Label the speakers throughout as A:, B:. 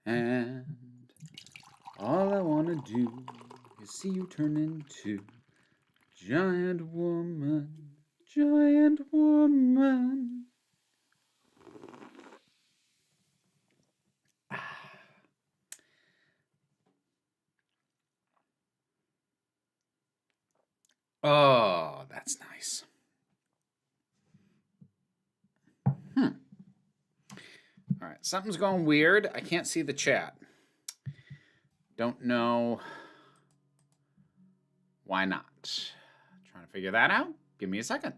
A: And all I want to do is see you turn into giant woman, giant woman. Oh, that's nice. All right, something's going weird. I can't see the chat. Don't know why not. Trying to figure that out. Give me a second.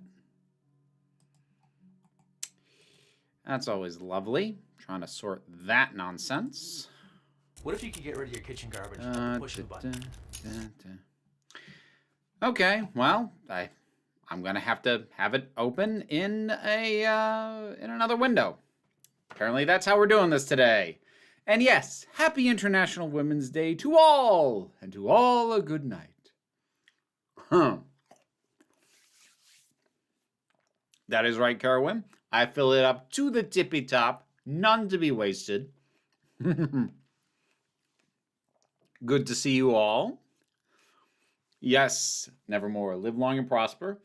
A: That's always lovely. Trying to sort that nonsense.
B: What if you could get rid of your kitchen garbage by pushing the button?
A: Okay, well, I'm gonna have to have it open in another window. Apparently, that's how we're doing this today. And yes, happy International Women's Day to all, and to all a good night. That is right, Carwin. I fill it up to the tippy top, none to be wasted. Good to see you all. Yes, nevermore. Live long and prosper.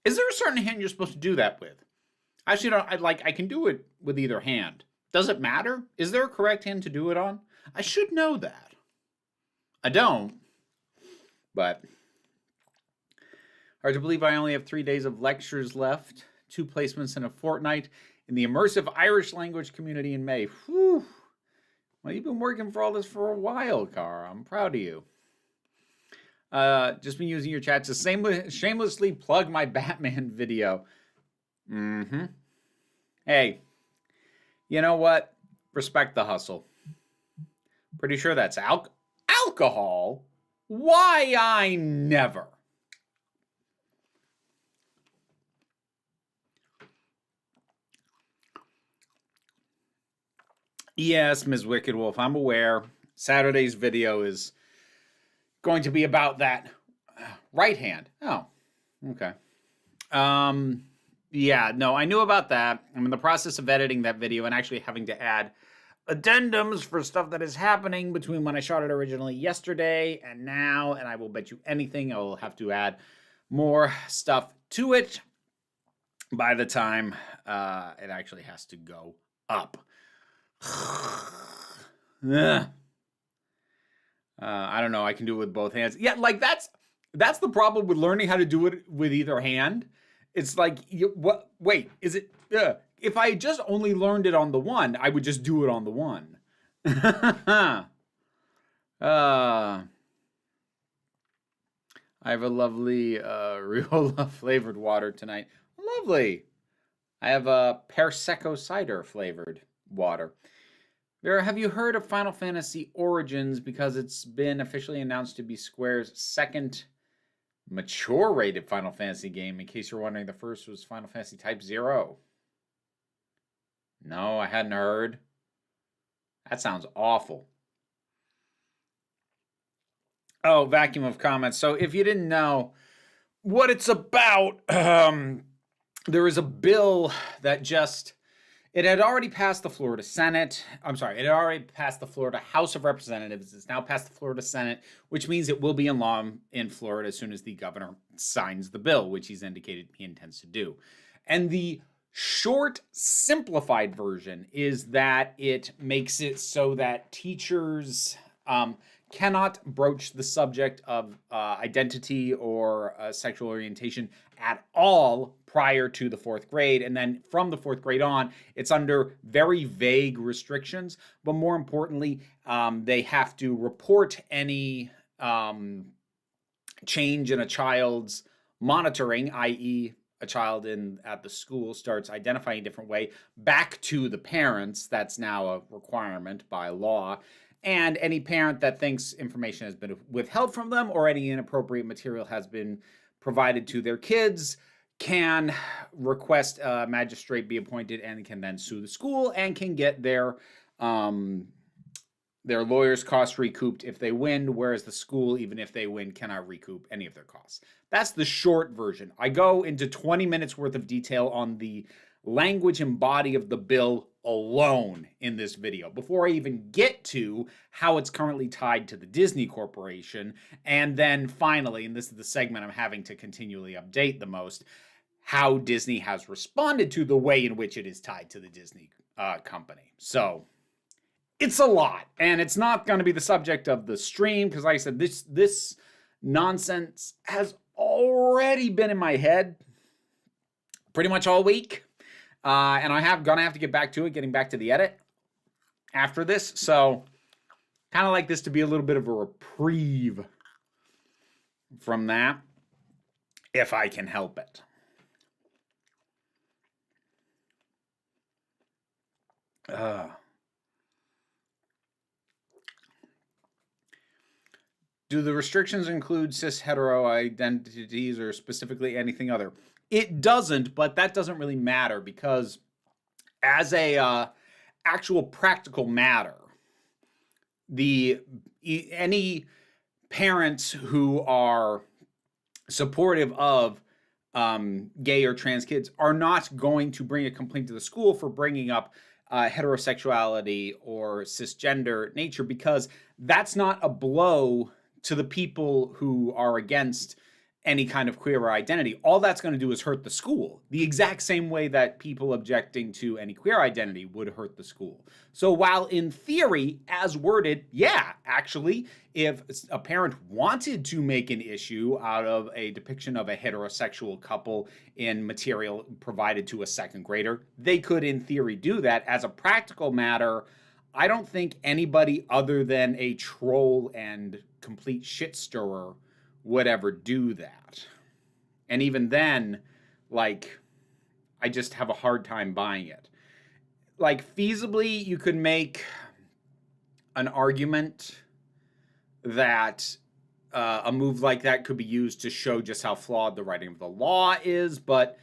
A: Is there a certain hand you're supposed to do that with? Actually, no, I can do it with either hand. Does it matter? Is there a correct hand to do it on? I should know that. I don't, but hard to believe I only have 3 days of lectures left, 2 placements in a fortnight in the immersive Irish language community in May. Whew. Well, you've been working for all this for a while, Cara. I'm proud of you. Just been using your chat to shamelessly plug my Batman video. Hey, you know what? Respect the hustle. Pretty sure that's alcohol. Why I never. Yes, Ms. Wicked Wolf, I'm aware. Saturday's video is going to be about that right hand. Oh, okay. Yeah, no, I knew about that. I'm in the process of editing that video and actually having to add addendums for stuff that is happening between when I shot it originally yesterday and now, and I will bet you anything I will have to add more stuff to it by the time it actually has to go up. I don't know. I can do it with both hands. Yeah, like that's the problem with learning how to do it with either hand. It's like, what? Wait, is it? If I just only learned it on the one, I would just do it on the one. I have a lovely Riola flavored water tonight. Lovely. I have a Persecco cider flavored water. Vera, have you heard of Final Fantasy Origins because it's been officially announced to be Square's second mature rated Final Fantasy game? In case you're wondering, the first was Final Fantasy Type 0. No, I hadn't heard. That sounds awful. Oh, vacuum of comments. So if you didn't know what it's about, there is a bill that it had already passed the Florida Senate. I'm sorry, it had already passed the Florida House of Representatives. It's now passed the Florida Senate, which means it will be in law in Florida as soon as the governor signs the bill, which he's indicated he intends to do. And the short, simplified version is that it makes it so that teachers cannot broach the subject of identity or sexual orientation at all prior to the 4th grade. And then from the 4th grade on, it's under very vague restrictions. But more importantly, they have to report any change in a child's monitoring, i.e., a child at the school starts identifying a different way, back to the parents. That's now a requirement by law. And any parent that thinks information has been withheld from them or any inappropriate material has been provided to their kids can request a magistrate be appointed and can then sue the school and can get their lawyers' costs recouped if they win, whereas the school, even if they win, cannot recoup any of their costs. That's the short version. I go into 20 minutes worth of detail on the language and body of the bill alone in this video before I even get to how it's currently tied to the Disney Corporation. And then finally, and this is the segment I'm having to continually update the most, how Disney has responded to the way in which it is tied to the Disney company. So it's a lot, and it's not going to be the subject of the stream because, like I said, this nonsense has already been in my head pretty much all week. And gonna have to get back to it, getting back to the edit after this. So kind of like this to be a little bit of a reprieve from that, if I can help it. Do the restrictions include cis hetero identities or specifically anything other? It doesn't, but that doesn't really matter because as a actual practical matter, any parents who are supportive of gay or trans kids are not going to bring a complaint to the school for bringing up heterosexuality or cisgender nature, because that's not a blow to the people who are against any kind of queer identity. All that's going to do is hurt the school, the exact same way that people objecting to any queer identity would hurt the school. So while in theory, as worded, yeah, actually, if a parent wanted to make an issue out of a depiction of a heterosexual couple in material provided to a second grader, they could in theory do that. As a practical matter, I don't think anybody other than a troll and complete shit stirrer would ever do that. And even then, like, I just have a hard time buying it. Like, feasibly, you could make an argument that a move like that could be used to show just how flawed the writing of the law is, but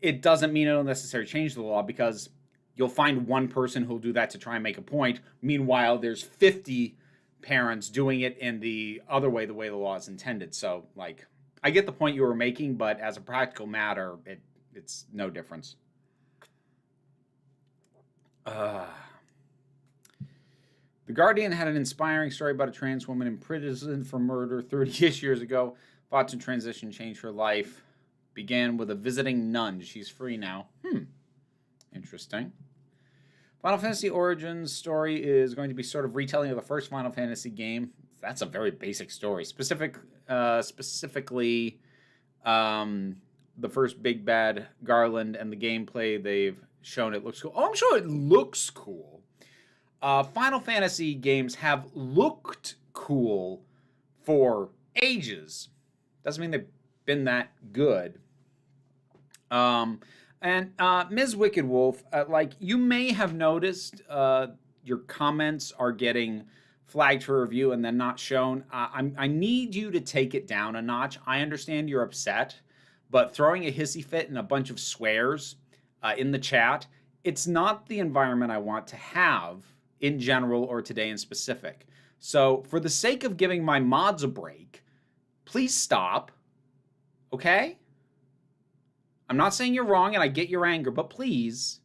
A: it doesn't mean it'll necessarily change the law, because you'll find one person who'll do that to try and make a point. Meanwhile, there's 50 parents doing it in the other way, the way the law is intended. So, like, I get the point you were making, but as a practical matter, it's no difference. The Guardian had an inspiring story about a trans woman imprisoned for murder 30-ish years ago. Fought to transition, changed her life. Began with a visiting nun. She's free now. Interesting. Final Fantasy Origins story is going to be sort of retelling of the first Final Fantasy game. That's a very basic story. Specifically, the first big bad Garland and the gameplay they've shown. It looks cool. Oh, I'm sure it looks cool. Final Fantasy games have looked cool for ages. Doesn't mean they've been that good. And Ms. Wicked Wolf, like, you may have noticed your comments are getting flagged for review and then not shown. I need you to take it down a notch. I understand you're upset, but throwing a hissy fit and a bunch of swears in the chat, it's not the environment I want to have in general or today in specific. So for the sake of giving my mods a break, please stop, okay? I'm not saying you're wrong and I get your anger, but please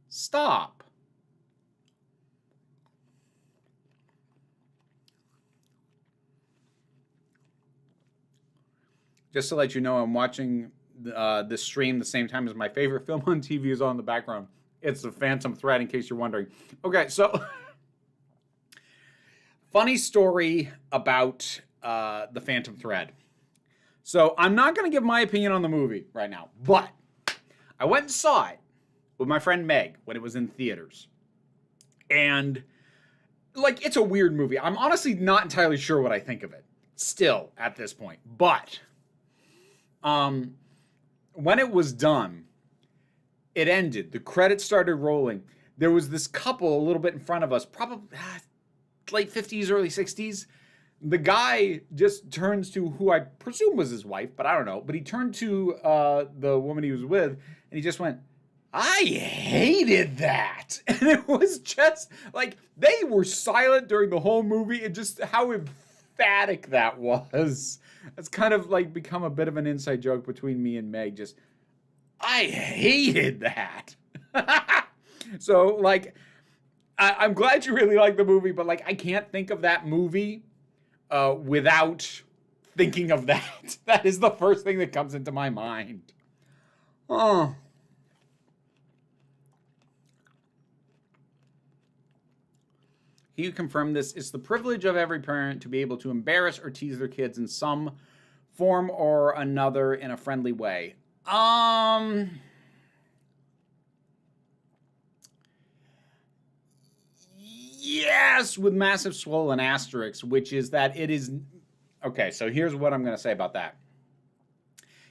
A: stop. Just to let you know, I'm watching this stream the same time as my favorite film on TV is on in the background. It's The Phantom Thread, in case you're wondering. Okay, so funny story about The Phantom Thread. So I'm not going to give my opinion on the movie right now, but I went and saw it with my friend Meg when it was in theaters. And, like, it's a weird movie. I'm honestly not entirely sure what I think of it still at this point. But when it was done, it ended. The credits started rolling. There was this couple a little bit in front of us, probably late 50s, early 60s. The guy just turns to who I presume was his wife, but I don't know. But he turned to the woman he was with, and he just went, "I hated that." And it was just, like, they were silent during the whole movie, and just how emphatic that was. It's kind of, like, become a bit of an inside joke between me and Meg. Just, I hated that. So, like, I'm glad you really like the movie, but like I can't think of that movie without thinking of that. That is the first thing that comes into my mind. Oh. He who confirmed this, it's the privilege of every parent to be able to embarrass or tease their kids in some form or another in a friendly way. Yes, with massive swollen asterisks, which is that it is... Okay, so here's what I'm going to say about that.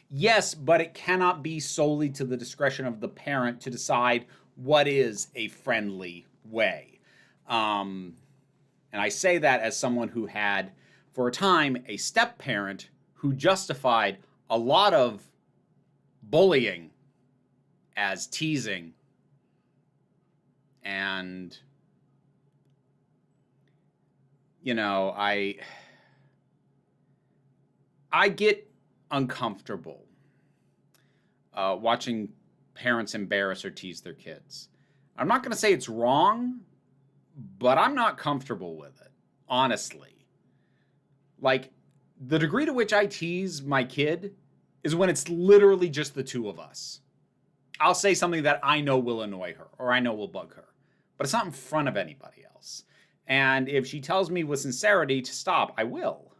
A: Yes, but it cannot be solely to the discretion of the parent to decide what is a friendly way. And I say that as someone who had, for a time, a step-parent who justified a lot of bullying as teasing. And, you know, I get uncomfortable watching parents embarrass or tease their kids. I'm not going to say it's wrong, but I'm not comfortable with it, honestly. Like, the degree to which I tease my kid is when it's literally just the two of us. I'll say something that I know will annoy her or I know will bug her, but it's not in front of anybody else. And if she tells me with sincerity to stop, I will.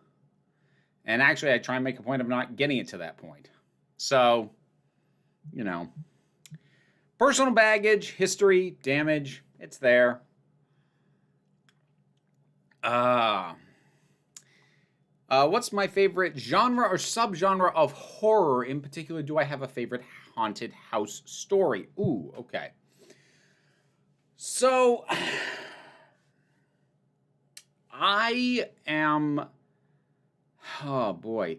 A: And actually, I try and make a point of not getting it to that point. So, you know, personal baggage, history, damage, it's there. What's my favorite genre or subgenre of horror? In particular, do I have a favorite haunted house story? Ooh, okay. So, I am... Oh, boy.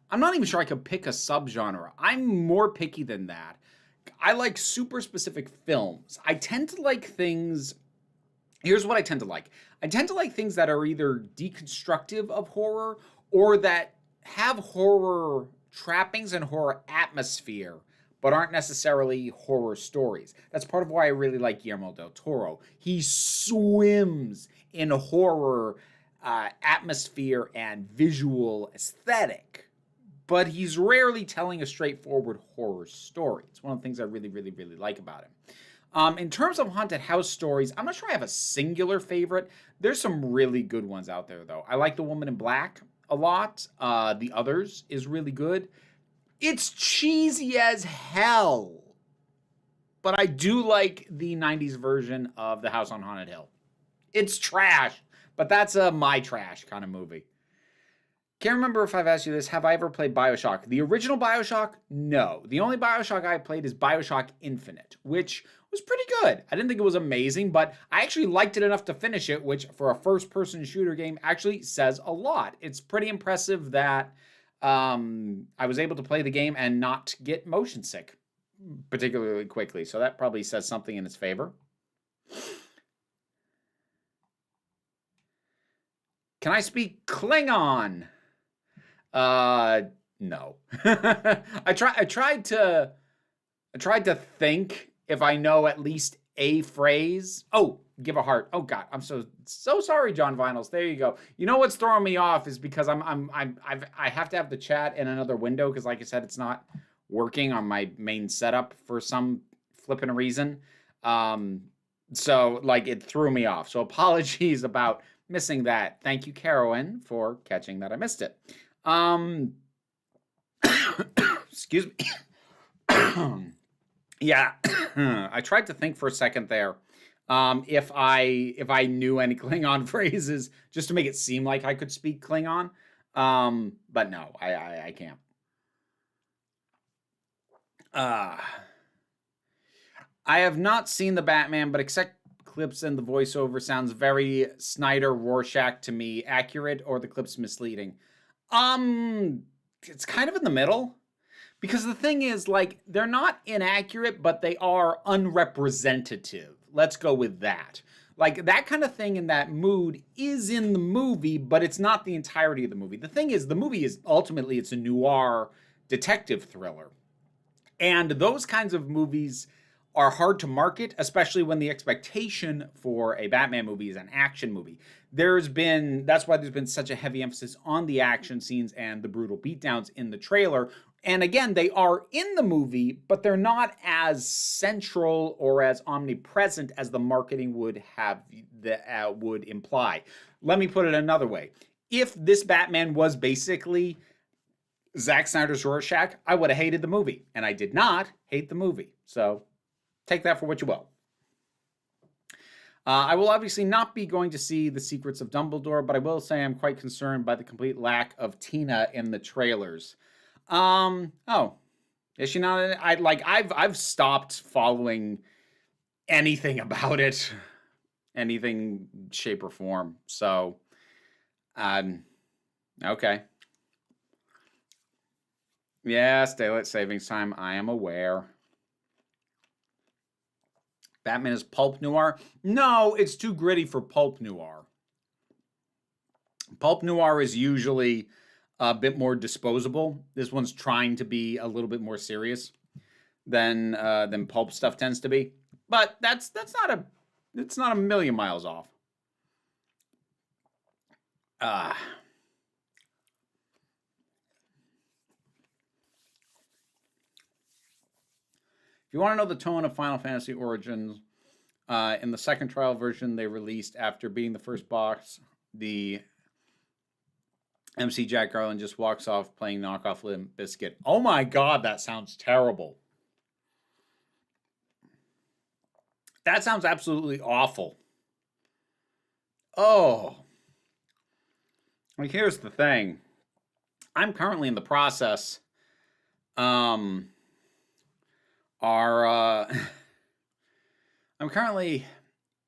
A: I'm not even sure I could pick a subgenre. I'm more picky than that. I like super specific films. I tend to like things... Here's what I tend to like. I tend to like things that are either deconstructive of horror or that have horror trappings and horror atmosphere, but aren't necessarily horror stories. That's part of why I really like Guillermo del Toro. He swims in horror atmosphere and visual aesthetic, but he's rarely telling a straightforward horror story. It's one of the things I really, really, really like about him. In terms of haunted house stories, I'm not sure I have a singular favorite. There's some really good ones out there, though. I like The Woman in Black a lot. The Others is really good. It's cheesy as hell, but I do like the 90s version of The House on Haunted Hill. It's trash, but that's a my trash kind of movie. Can't remember if I've asked you this. Have I ever played BioShock? The original BioShock? No. The only BioShock I played is BioShock Infinite, which was pretty good. I didn't think it was amazing, but I actually liked it enough to finish it, which for a first-person shooter game actually says a lot. It's pretty impressive that I was able to play the game and not get motion sick particularly quickly. So that probably says something in its favor. Can I speak Klingon? No. I tried to think if I know at least a phrase. Oh, give a heart. Oh God, I'm so sorry, John Vinyls. There you go. You know what's throwing me off is because I have to have the chat in another window because, like I said, it's not working on my main setup for some flipping reason. So like it threw me off. So apologies about missing that. Thank you, Carolyn, for catching that I missed it. Excuse me. Yeah, I tried to think for a second there. If I knew any Klingon phrases, just to make it seem like I could speak Klingon. But no, I can't. I have not seen the Batman, but except clips and the voiceover sounds very Snyder Rorschach to me. Accurate or the clips misleading? It's kind of in the middle. Because the thing is, like, they're not inaccurate, but they are unrepresentative. Let's go with that. Like, that kind of thing in that mood is in the movie, but it's not the entirety of the movie. The thing is, the movie is ultimately, it's a noir detective thriller. And those kinds of movies are hard to market, especially when the expectation for a Batman movie is an action movie. That's why there's been such a heavy emphasis on the action scenes and the brutal beatdowns in the trailer. And again, they are in the movie, but they're not as central or as omnipresent as the marketing would imply. Let me put it another way. If this Batman was basically Zack Snyder's Rorschach, I would have hated the movie. And I did not hate the movie. So take that for what you will. I will obviously not be going to see The Secrets of Dumbledore, but I will say I'm quite concerned by the complete lack of Tina in the trailers. Oh, is she not? I've stopped following anything about it, anything, shape, or form. So, okay. Yes, daylight savings time. I am aware. Batman is pulp noir? No, it's too gritty for pulp noir. Pulp noir is usually a bit more disposable. This one's trying to be a little bit more serious than pulp stuff tends to be. But it's not a million miles off. If you want to know the tone of Final Fantasy Origins, in the second trial version they released after beating the first boss, the MC Jack Garland just walks off playing knockoff Limp Bizkit. Oh my god, that sounds terrible. That sounds absolutely awful. Oh. Like, here's the thing. I'm currently in the process I'm currently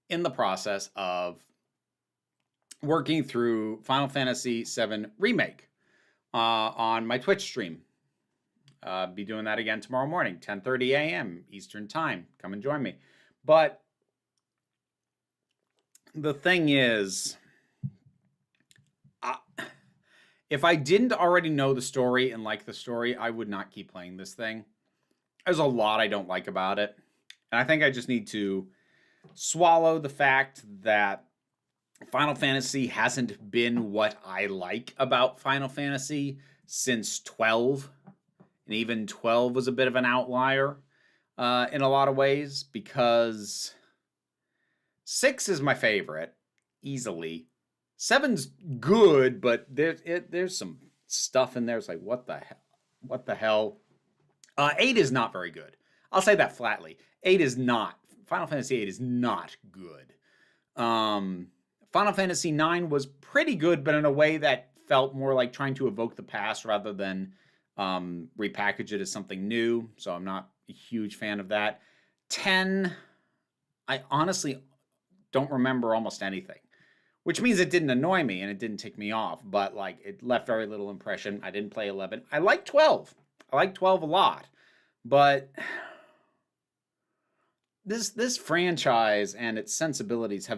A: in the process of working through Final Fantasy VII Remake on my Twitch stream. Be doing that again tomorrow morning, 10:30 a.m. Eastern Time. Come and join me. But the thing is, if I didn't already know the story and like the story, I would not keep playing this thing. There's a lot I don't like about it. And I think I just need to swallow the fact that Final Fantasy hasn't been what I like about Final Fantasy since 12. And even 12 was a bit of an outlier in a lot of ways, because 6 is my favorite, easily. 7's good, but there's some stuff in there. It's like, what the hell? 8 is not very good. I'll say that flatly. 8 is not. Final Fantasy 8 is not good. Final Fantasy 9 was pretty good, but in a way that felt more like trying to evoke the past rather than repackage it as something new. So I'm not a huge fan of that. 10, I honestly don't remember almost anything, which means it didn't annoy me and it didn't tick me off, but like it left very little impression. I didn't play 11. I like 12. I like 12 a lot, but this franchise and its sensibilities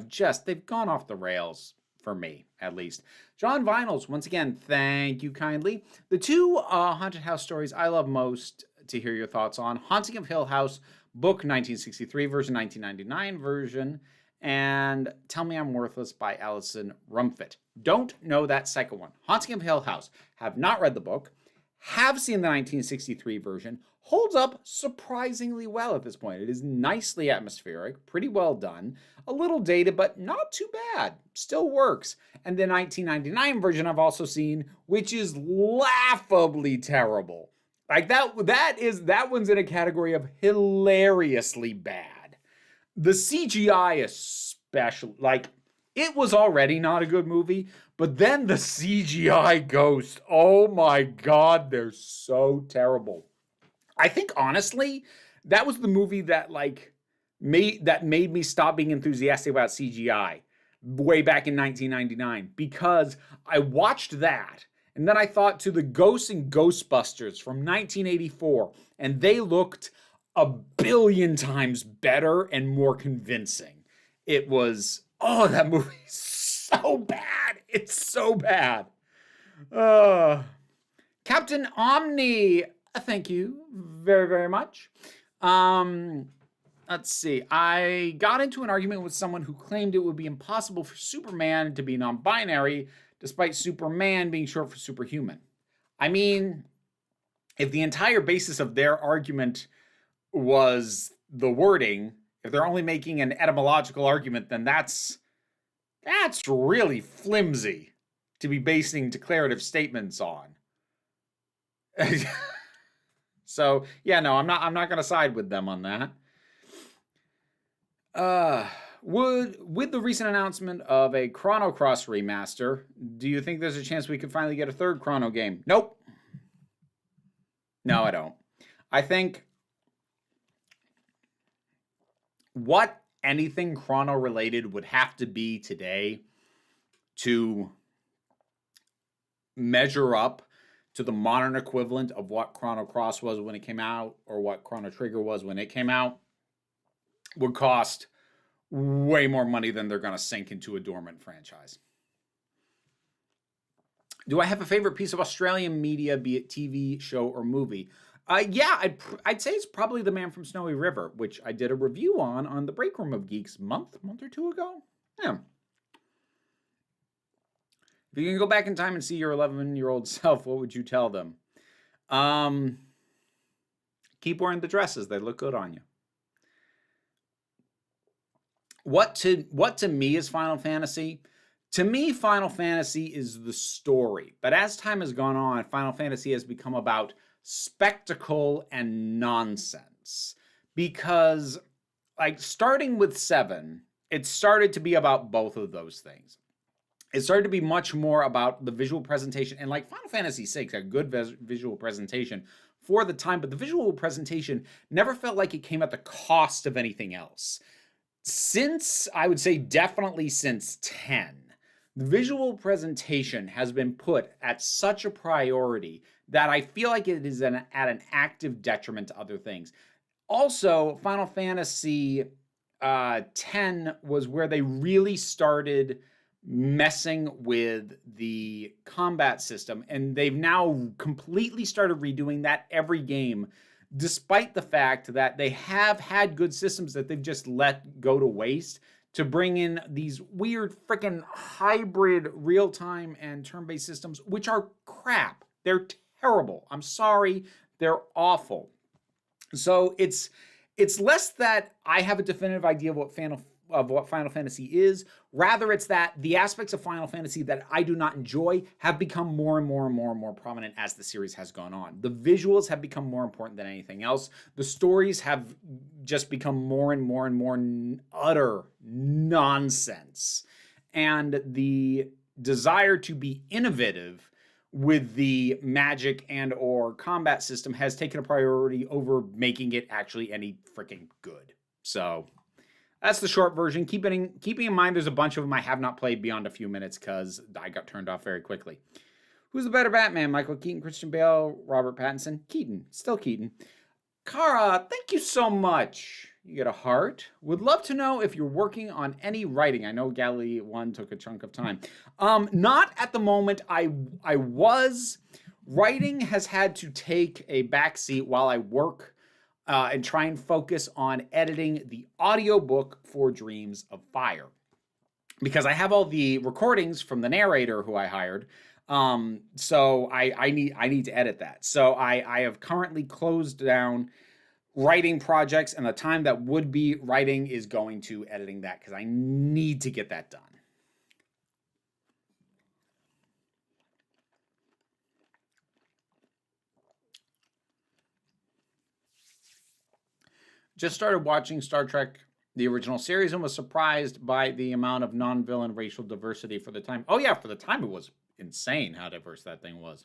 A: they've gone off the rails for me, at least. John Vinyls, once again, thank you kindly. The two haunted house stories I love most to hear your thoughts on: Haunting of Hill House, book 1963 version, 1999 version, and Tell Me I'm Worthless by Alison Rumfitt. Don't know that second one. Haunting of Hill House. Have not read the book. Have seen the 1963 version. Holds up surprisingly well at this point. It is nicely atmospheric, pretty well done. A little dated, but not too bad. Still works. And the 1999 version I've also seen, which is laughably terrible. Like that one's in a category of hilariously bad. The CGI especially, like, it was already not a good movie, but then the CGI ghosts, oh my god, they're so terrible. I think, honestly, that was the movie that made me stop being enthusiastic about CGI way back in 1999, because I watched that, and then I thought to the Ghosts and Ghostbusters from 1984, and they looked a billion times better and more convincing. It was, oh, that movie's so bad. It's so bad. Captain Omni, thank you very, very much. Let's see. I got into an argument with someone who claimed it would be impossible for Superman to be non-binary, despite Superman being short for superhuman. I mean, if the entire basis of their argument was the wording, if they're only making an etymological argument, then that's really flimsy to be basing declarative statements on. So yeah, no, I'm not gonna side with them on that. With the recent announcement of a Chrono Cross remaster, do you think there's a chance we could finally get a third Chrono game? Nope. No, I don't. I think what anything Chrono related would have to be today to measure up to the modern equivalent of what Chrono Cross was when it came out, or what Chrono Trigger was when it came out, would cost way more money than they're going to sink into a dormant franchise. Do I have a favorite piece of Australian media, be it TV, show, or movie? Yeah, I'd say it's probably The Man from Snowy River, which I did a review on the Break Room of Geeks month or two ago. Yeah. If you can go back in time and see your 11-year-old self, what would you tell them? Keep wearing the dresses. They look good on you. What to me is Final Fantasy? To me, Final Fantasy is the story. But as time has gone on, Final Fantasy has become about spectacle and nonsense. Because, like, starting with 7, it started to be about both of those things. It started to be much more about the visual presentation. And like Final Fantasy VI, a good visual presentation for the time. But the visual presentation never felt like it came at the cost of anything else. Since, I would say definitely since 10, the visual presentation has been put at such a priority that I feel like it is at an active detriment to other things. Also, Final Fantasy X was where they really started messing with the combat system, and they've now completely started redoing that every game, despite the fact that they have had good systems that they've just let go to waste to bring in these weird freaking hybrid real-time and turn-based systems, which are crap. They're terrible. I'm sorry. They're awful. So it's less that I have a definitive idea of what Final Fantasy is. Rather, it's that the aspects of Final Fantasy that I do not enjoy have become more and more and more and more prominent as the series has gone on. The visuals have become more important than anything else. The stories have just become more and more and more utter nonsense. And the desire to be innovative with the magic and or combat system has taken a priority over making it actually any freaking good. So that's the short version. Keeping in mind there's a bunch of them I have not played beyond a few minutes because I got turned off very quickly. Who's the better Batman? Michael Keaton, Christian Bale, Robert Pattinson? Keaton. Still Keaton. Kara, thank you so much. You get a heart. Would love to know if you're working on any writing. I know Galley 1 took a chunk of time. Not at the moment. I was. Writing has had to take a backseat while I work and try and focus on editing the audiobook for Dreams of Fire. Because I have all the recordings from the narrator who I hired. So I need to edit that. So I have currently closed down writing projects, and the time that would be writing is going to editing that because I need to get that done. Just started watching Star Trek, the original series, and was surprised by the amount of non-villain racial diversity for the time. Oh yeah, for the time it was insane how diverse that thing was.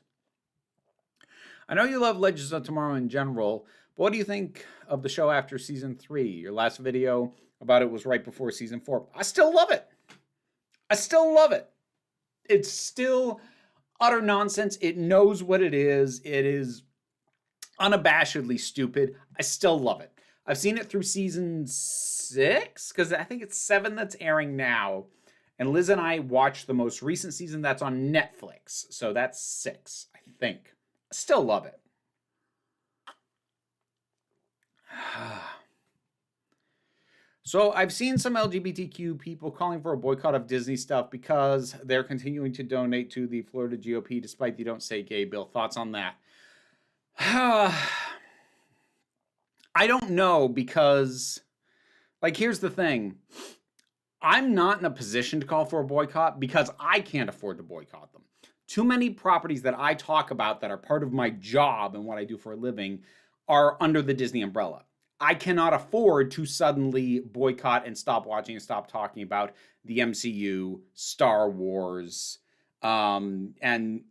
A: I know you love Legends of Tomorrow in general, but what do you think of the show after season 3? Your last video about it was right before season 4. I still love it. I still love it. It's still utter nonsense. It knows what it is. It is unabashedly stupid. I still love it. I've seen it through season 6, because I think it's 7 that's airing now. And Liz and I watched the most recent season that's on Netflix. So that's 6, I think. I still love it. So I've seen some LGBTQ people calling for a boycott of Disney stuff because they're continuing to donate to the Florida GOP despite the Don't Say Gay bill. Thoughts on that? I don't know because, like, here's the thing. I'm not in a position to call for a boycott because I can't afford to boycott them. Too many properties that I talk about that are part of my job and what I do for a living are under the Disney umbrella. I cannot afford to suddenly boycott and stop watching and stop talking about the MCU, Star Wars, and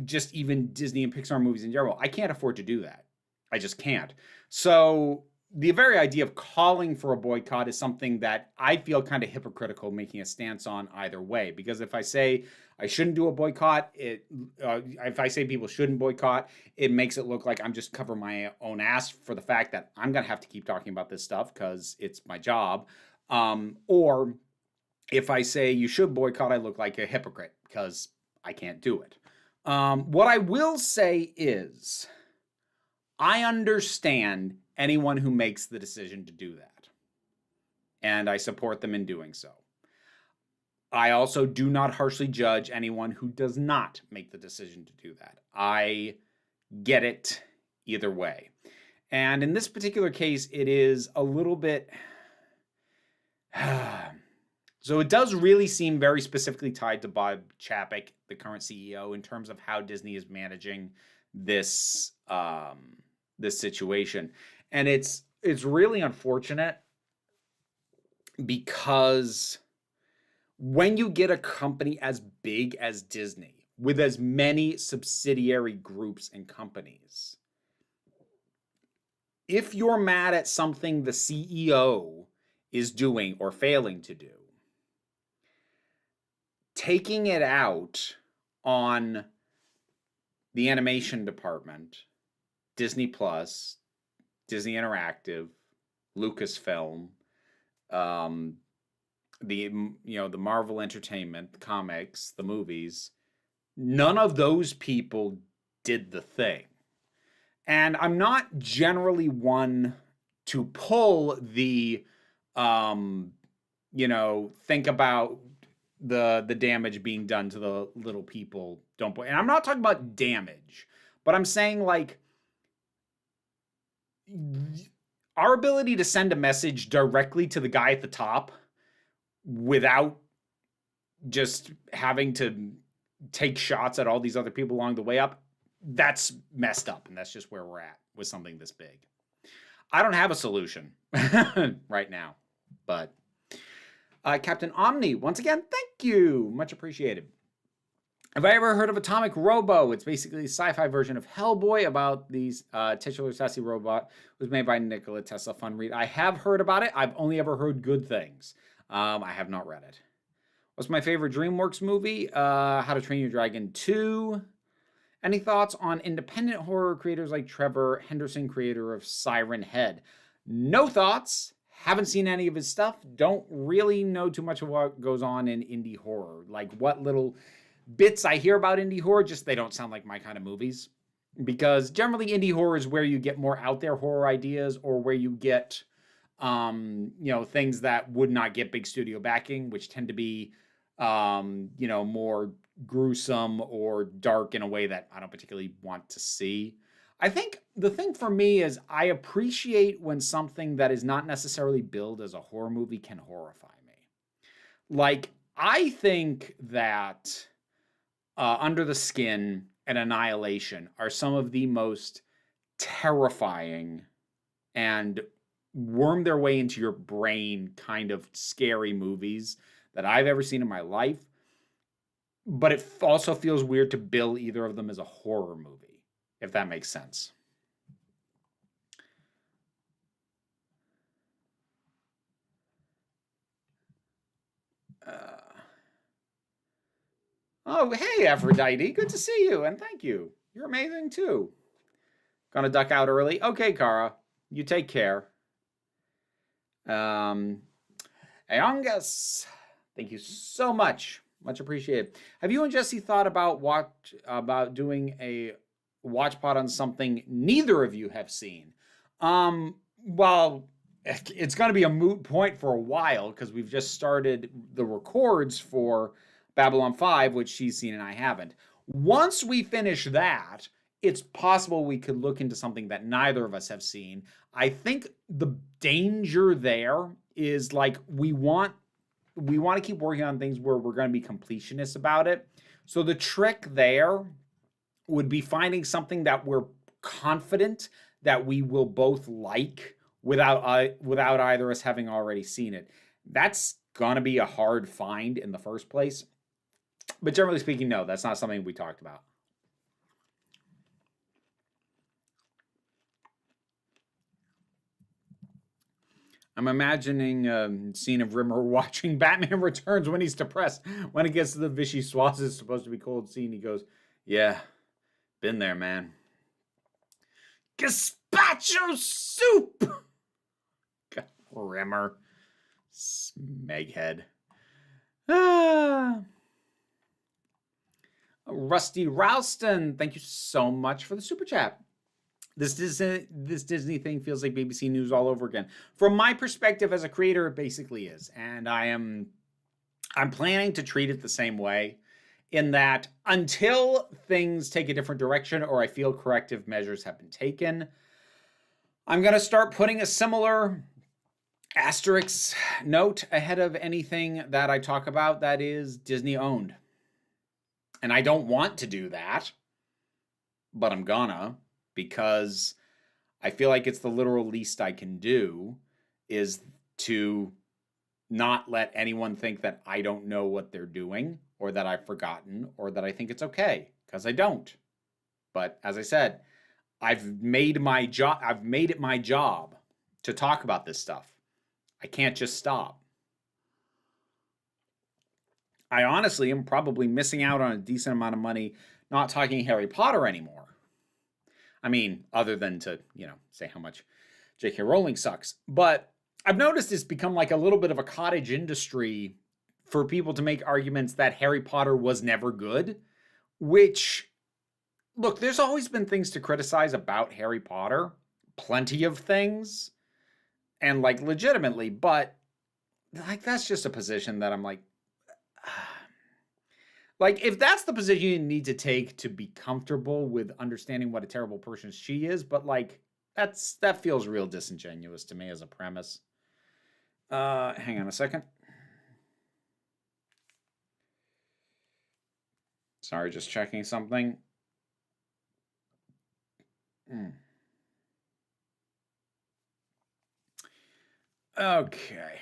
A: just even Disney and Pixar movies in general. I can't afford to do that. I just can't. So the very idea of calling for a boycott is something that I feel kind of hypocritical making a stance on either way. Because if I say I shouldn't do a boycott, if I say people shouldn't boycott, it makes it look like I'm just covering my own ass for the fact that I'm going to have to keep talking about this stuff because it's my job. Or if I say you should boycott, I look like a hypocrite because I can't do it. What I will say is I understand anyone who makes the decision to do that, and I support them in doing so. I also do not harshly judge anyone who does not make the decision to do that. I get it either way. And in this particular case, it is a little bit... So it does really seem very specifically tied to Bob Chapek, the current CEO, in terms of how Disney is managing this this situation. And it's really unfortunate because when you get a company as big as Disney with as many subsidiary groups and companies, if you're mad at something the CEO is doing or failing to do, taking it out on the animation department, Disney Plus, Disney Interactive, Lucasfilm, the Marvel Entertainment, the comics, the movies, none of those people did the thing. And I'm not generally one to pull the think about the damage being done to the little people. And I'm not talking about damage, but I'm saying, like, our ability to send a message directly to the guy at the top without just having to take shots at all these other people along the way up, that's messed up. And that's just where we're at with something this big. I don't have a solution right now, but Captain Omni, once again, thank you. Much appreciated. Have I ever heard of Atomic Robo? It's basically a sci-fi version of Hellboy about these titular sassy robot. It was made by Nikola Tesla. Fun read. I have heard about it. I've only ever heard good things. I have not read it. What's my favorite DreamWorks movie? How to Train Your Dragon 2. Any thoughts on independent horror creators like Trevor Henderson, creator of Siren Head? No thoughts. Haven't seen any of his stuff. Don't really know too much of what goes on in indie horror. Like, what little bits I hear about indie horror, just they don't sound like my kind of movies. Because generally indie horror is where you get more out there horror ideas, or where you get things that would not get big studio backing, which tend to be more gruesome or dark in a way that I don't particularly want to see. I think the thing for me is I appreciate when something that is not necessarily billed as a horror movie can horrify me. Like, I think that Under the Skin and Annihilation are some of the most terrifying and worm their way into your brain kind of scary movies that I've ever seen in my life. But it also feels weird to bill either of them as a horror movie, if that makes sense. Oh, hey, Aphrodite. Good to see you, and thank you. You're amazing, too. Gonna duck out early? Okay, Kara. You take care. Aongus, thank you so much. Much appreciated. Have you and Jesse thought about doing a watch pod on something neither of you have seen? Well, it's going to be a moot point for a while because we've just started the records for Babylon 5, which she's seen and I haven't. Once we finish that, it's possible we could look into something that neither of us have seen. I think the danger there is like we want to keep working on things where we're going to be completionists about it. So the trick there would be finding something that we're confident that we will both like without either us having already seen it. That's gonna be a hard find in the first place. But generally speaking, no, that's not something we talked about. I'm imagining a scene of Rimmer watching Batman Returns when he's depressed. When it gets to the Vichy Swaz, it's supposed to be cold scene. He goes, yeah, been there, man. Gazpacho soup! God, Rimmer. Smeghead. Rusty Ralston, thank you so much for the super chat. This Disney thing feels like BBC News all over again. From my perspective as a creator, it basically is. And I'm planning to treat it the same way, in that until things take a different direction or I feel corrective measures have been taken, I'm going to start putting a similar asterisk note ahead of anything that I talk about that is Disney owned. And I don't want to do that, but I'm gonna, because I feel like it's the literal least I can do is to not let anyone think that I don't know what they're doing or that I've forgotten or that I think it's okay, because I don't. But as I said, I've made it my job to talk about this stuff. I can't just stop. I honestly am probably missing out on a decent amount of money not talking Harry Potter anymore. I mean, other than to, say how much J.K. Rowling sucks. But I've noticed it's become like a little bit of a cottage industry for people to make arguments that Harry Potter was never good, which, look, there's always been things to criticize about Harry Potter. Plenty of things. And like legitimately, but like that's just a position that I'm like if that's the position you need to take to be comfortable with understanding what a terrible person she is, but like that feels real disingenuous to me as a premise. Hang on a second. Sorry, just checking something. Okay.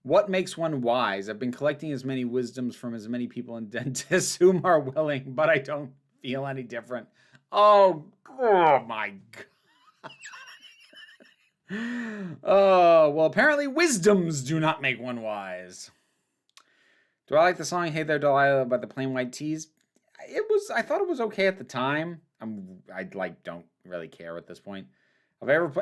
A: What makes one wise? I've been collecting as many wisdoms from as many people and dentists whom are willing, but I don't feel any different. Oh my God. Oh, well, apparently wisdoms do not make one wise. Do I like the song Hey There Delilah by the Plain White Tees? I thought it was okay at the time. I don't really care at this point.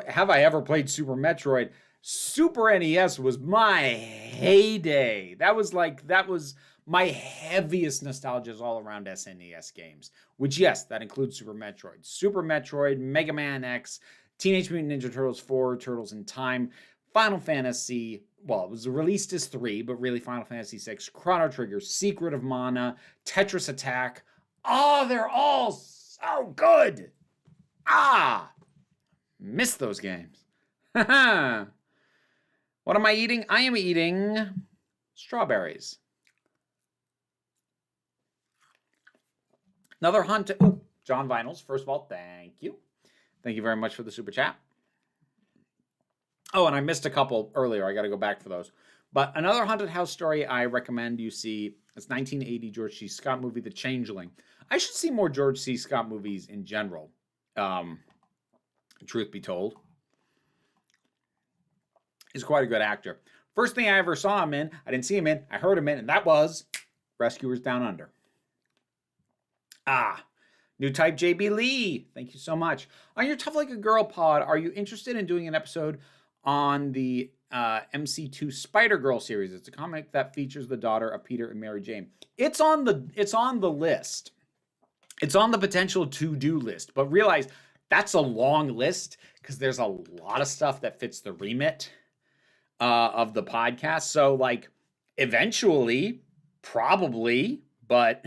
A: Have I ever played Super Metroid? Super NES was my heyday. That was my heaviest nostalgia all around SNES games. Which, yes, that includes Super Metroid, Mega Man X, Teenage Mutant Ninja Turtles 4, Turtles in Time, Final Fantasy. Well, it was released as 3, but really Final Fantasy 6, Chrono Trigger, Secret of Mana, Tetris Attack. Oh, they're all so good. Miss those games. What am I eating? I am eating strawberries. Another hunt. John Vinyls, first of all, thank you. Thank you very much for the super chat. Oh, and I missed a couple earlier. I got to go back for those. But another haunted house story I recommend you see. It's 1980 George C. Scott movie, The Changeling. I should see more George C. Scott movies in general. Truth be told. He's quite a good actor. First thing I ever saw him in, I didn't see him in, I heard him in, and that was Rescuers Down Under. New type JB Lee. Thank you so much. On your Tough Like a Girl pod, are you interested in doing an episode on the MC2 Spider-Girl series? It's a comic that features the daughter of Peter and Mary Jane. It's on the list. It's on the potential to-do list. But realize That's a long list because there's a lot of stuff that fits the remit of the podcast. So, like, eventually, probably, but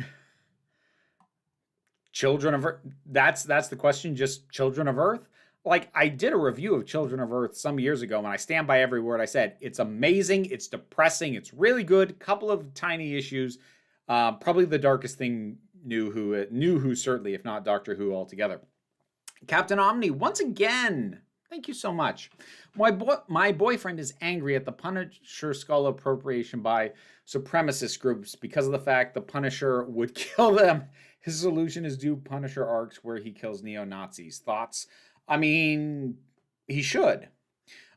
A: Children of Earth, that's the question, just Children of Earth. Like, I did a review of Children of Earth some years ago, and I stand by every word I said. It's amazing, it's depressing, it's really good, couple of tiny issues. Probably the darkest thing New Who certainly, if not Doctor Who altogether. Captain Omni, once again, thank you so much. My boyfriend is angry at the Punisher skull appropriation by supremacist groups because of the fact the Punisher would kill them. His solution is do Punisher arcs where he kills neo-Nazis. Thoughts? I mean, he should.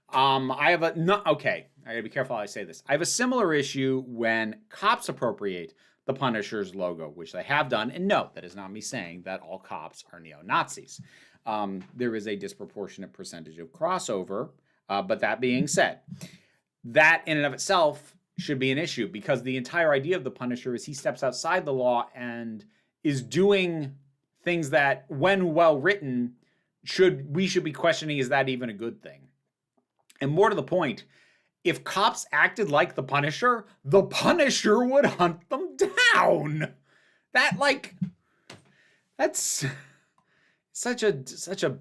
A: I gotta be careful how I say this. I have a similar issue when cops appropriate the Punisher's logo, which they have done. And no, that is not me saying that all cops are neo-Nazis. There is a disproportionate percentage of crossover. But that being said, that in and of itself should be an issue because the entire idea of the Punisher is he steps outside the law and is doing things that, when well written, we should be questioning, is that even a good thing? And more to the point, if cops acted like the Punisher would hunt them down. That's such a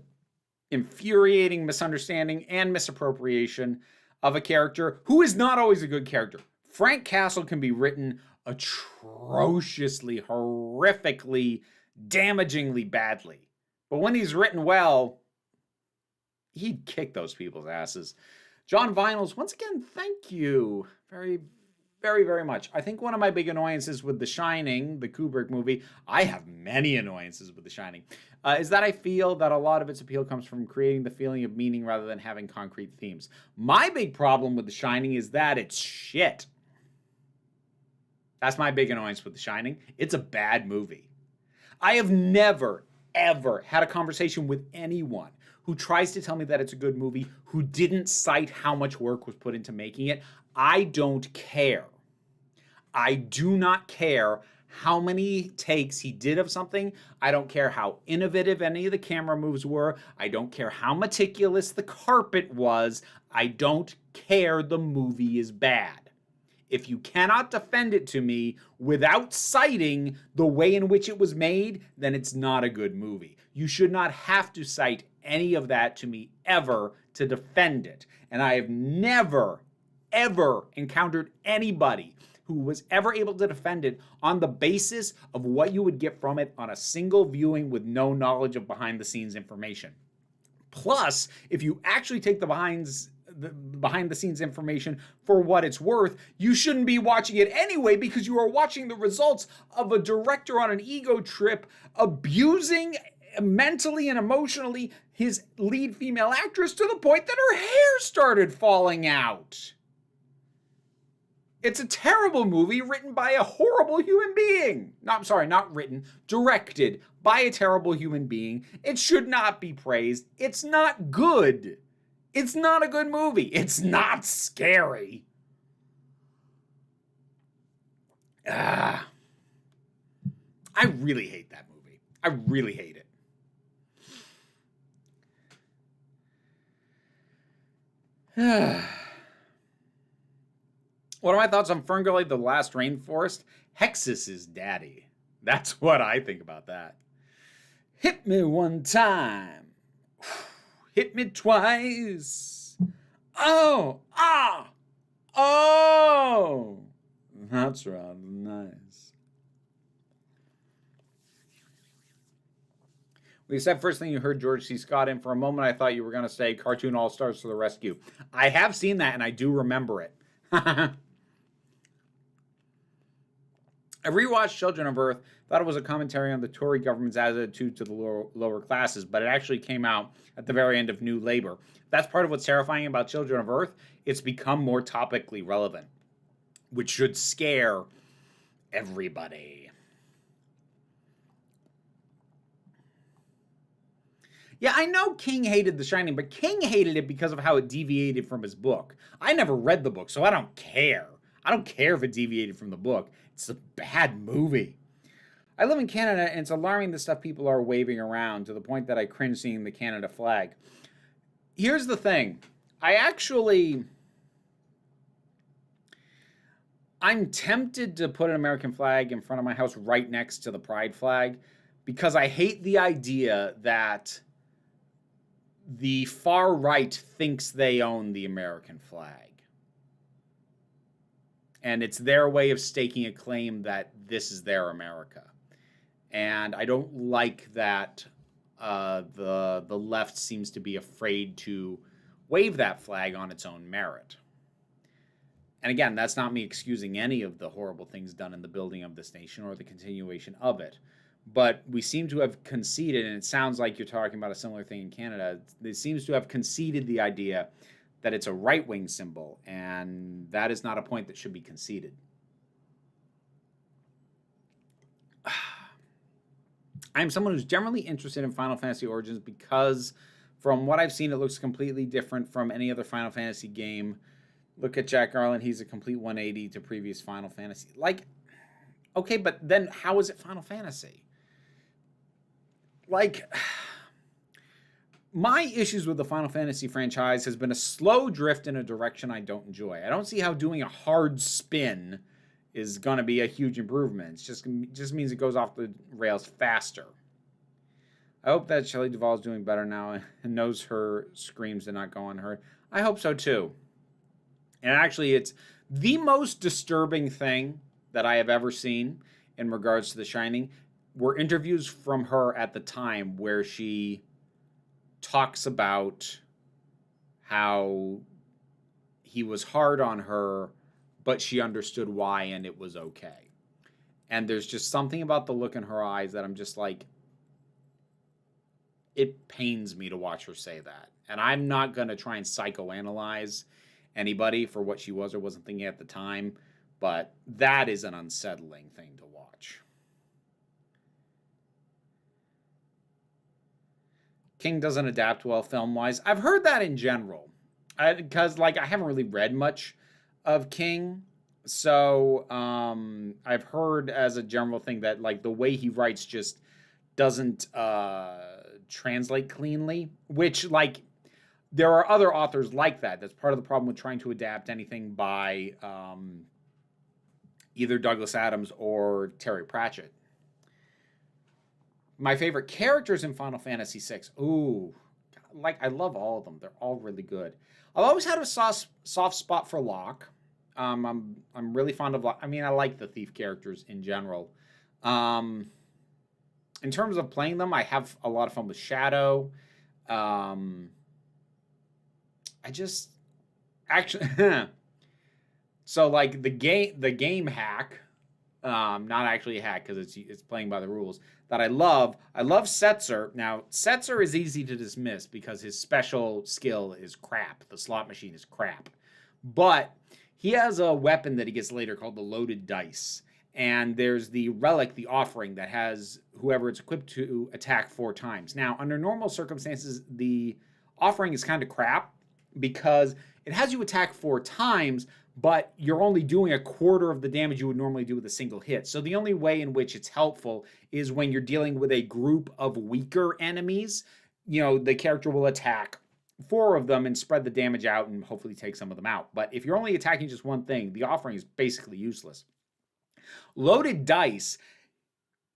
A: infuriating misunderstanding and misappropriation of a character who is not always a good character. Frank Castle can be written atrociously, horrifically, damagingly badly. But when he's written well, he'd kick those people's asses. John Vinyls, once again, thank you very, very, very much. I think one of my big annoyances with The Shining, the Kubrick movie, I have many annoyances with The Shining, is that I feel that a lot of its appeal comes from creating the feeling of meaning rather than having concrete themes. My big problem with The Shining is that it's shit. That's my big annoyance with The Shining. It's a bad movie. I have never, ever had a conversation with anyone who tries to tell me that it's a good movie who didn't cite how much work was put into making it. I don't care. I do not care how many takes he did of something. I don't care how innovative any of the camera moves were. I don't care how meticulous the carpet was. I don't care. The movie is bad. If you cannot defend it to me without citing the way in which it was made, then it's not a good movie. You should not have to cite any of that to me ever to defend it. And I have never, ever encountered anybody who was ever able to defend it on the basis of what you would get from it on a single viewing with no knowledge of behind-the-scenes information. Plus, if you actually take the behind-the-scenes information for what it's worth, you shouldn't be watching it anyway because you are watching the results of a director on an ego trip abusing mentally and emotionally his lead female actress to the point that her hair started falling out. It's a terrible movie written by a horrible human being. Directed by a terrible human being. It should not be praised. It's not good. It's not a good movie. It's not scary. I really hate that movie. I really hate it. What are my thoughts on Ferngully, the Last Rainforest? Hexus is daddy. That's what I think about that. Hit me one time. Hit me twice. Oh. That's rather nice. We said first thing you heard George C. Scott in. For a moment, I thought you were going to say Cartoon All-Stars to the Rescue. I have seen that, and I do remember it. I rewatched Children of Earth, thought it was a commentary on the Tory government's attitude to the lower classes, but it actually came out at the very end of New Labour. That's part of what's terrifying about Children of Earth. It's become more topically relevant, which should scare everybody. Yeah, I know King hated The Shining, but King hated it because of how it deviated from his book. I never read the book, so I don't care. I don't care if it deviated from the book. It's a bad movie. I live in Canada, and it's alarming the stuff people are waving around to the point that I cringe seeing the Canada flag. Here's the thing. I'm tempted to put an American flag in front of my house right next to the pride flag because I hate the idea that the far right thinks they own the American flag. And it's their way of staking a claim that this is their America. And I don't like that the left seems to be afraid to wave that flag on its own merit. And again, that's not me excusing any of the horrible things done in the building of this nation or the continuation of it. But we seem to have conceded, and it sounds like you're talking about a similar thing in Canada, it seems to have conceded the idea that it's a right-wing symbol, and that is not a point that should be conceded. I'm someone who's generally interested in Final Fantasy Origins because from what I've seen, it looks completely different from any other Final Fantasy game. Look at Jack Garland. He's a complete 180 to previous Final Fantasy. Like, okay, but then how is it Final Fantasy? Like, my issues with the Final Fantasy franchise has been a slow drift in a direction I don't enjoy. I don't see how doing a hard spin is going to be a huge improvement. It just means it goes off the rails faster. I hope that Shelley Duvall is doing better now and knows her screams did not go unheard. I hope so too. And actually, it's the most disturbing thing that I have ever seen in regards to The Shining were interviews from her at the time where she talks about how he was hard on her, but she understood why and it was okay. And there's just something about the look in her eyes that I'm just like, it pains me to watch her say that. And I'm not going to try and psychoanalyze anybody for what she was or wasn't thinking at the time, but that is an unsettling thing to watch. King doesn't adapt well film-wise. I've heard that in general. Because, I haven't really read much of King. So, I've heard as a general thing that, the way he writes just doesn't translate cleanly. Which, there are other authors like that. That's part of the problem with trying to adapt anything by either Douglas Adams or Terry Pratchett. My favorite characters in Final Fantasy VI. Ooh, I love all of them. They're all really good. I've always had a soft spot for Locke. I'm really fond of Locke. I mean, I like the thief characters in general. In terms of playing them, I have a lot of fun with Shadow. So the game hack, not actually a hack because it's playing by the rules, that I love Setzer. Now, Setzer is easy to dismiss because his special skill is crap. The slot machine is crap. But he has a weapon that he gets later called the loaded dice. And there's the relic, the offering, that has whoever it's equipped to attack 4 times. Now, under normal circumstances, the offering is kind of crap because it has you attack 4 times, but you're only doing a quarter of the damage you would normally do with a single hit. So the only way in which it's helpful is when you're dealing with a group of weaker enemies. The character will attack 4 of them and spread the damage out and hopefully take some of them out. But if you're only attacking just one thing, the offering is basically useless. Loaded dice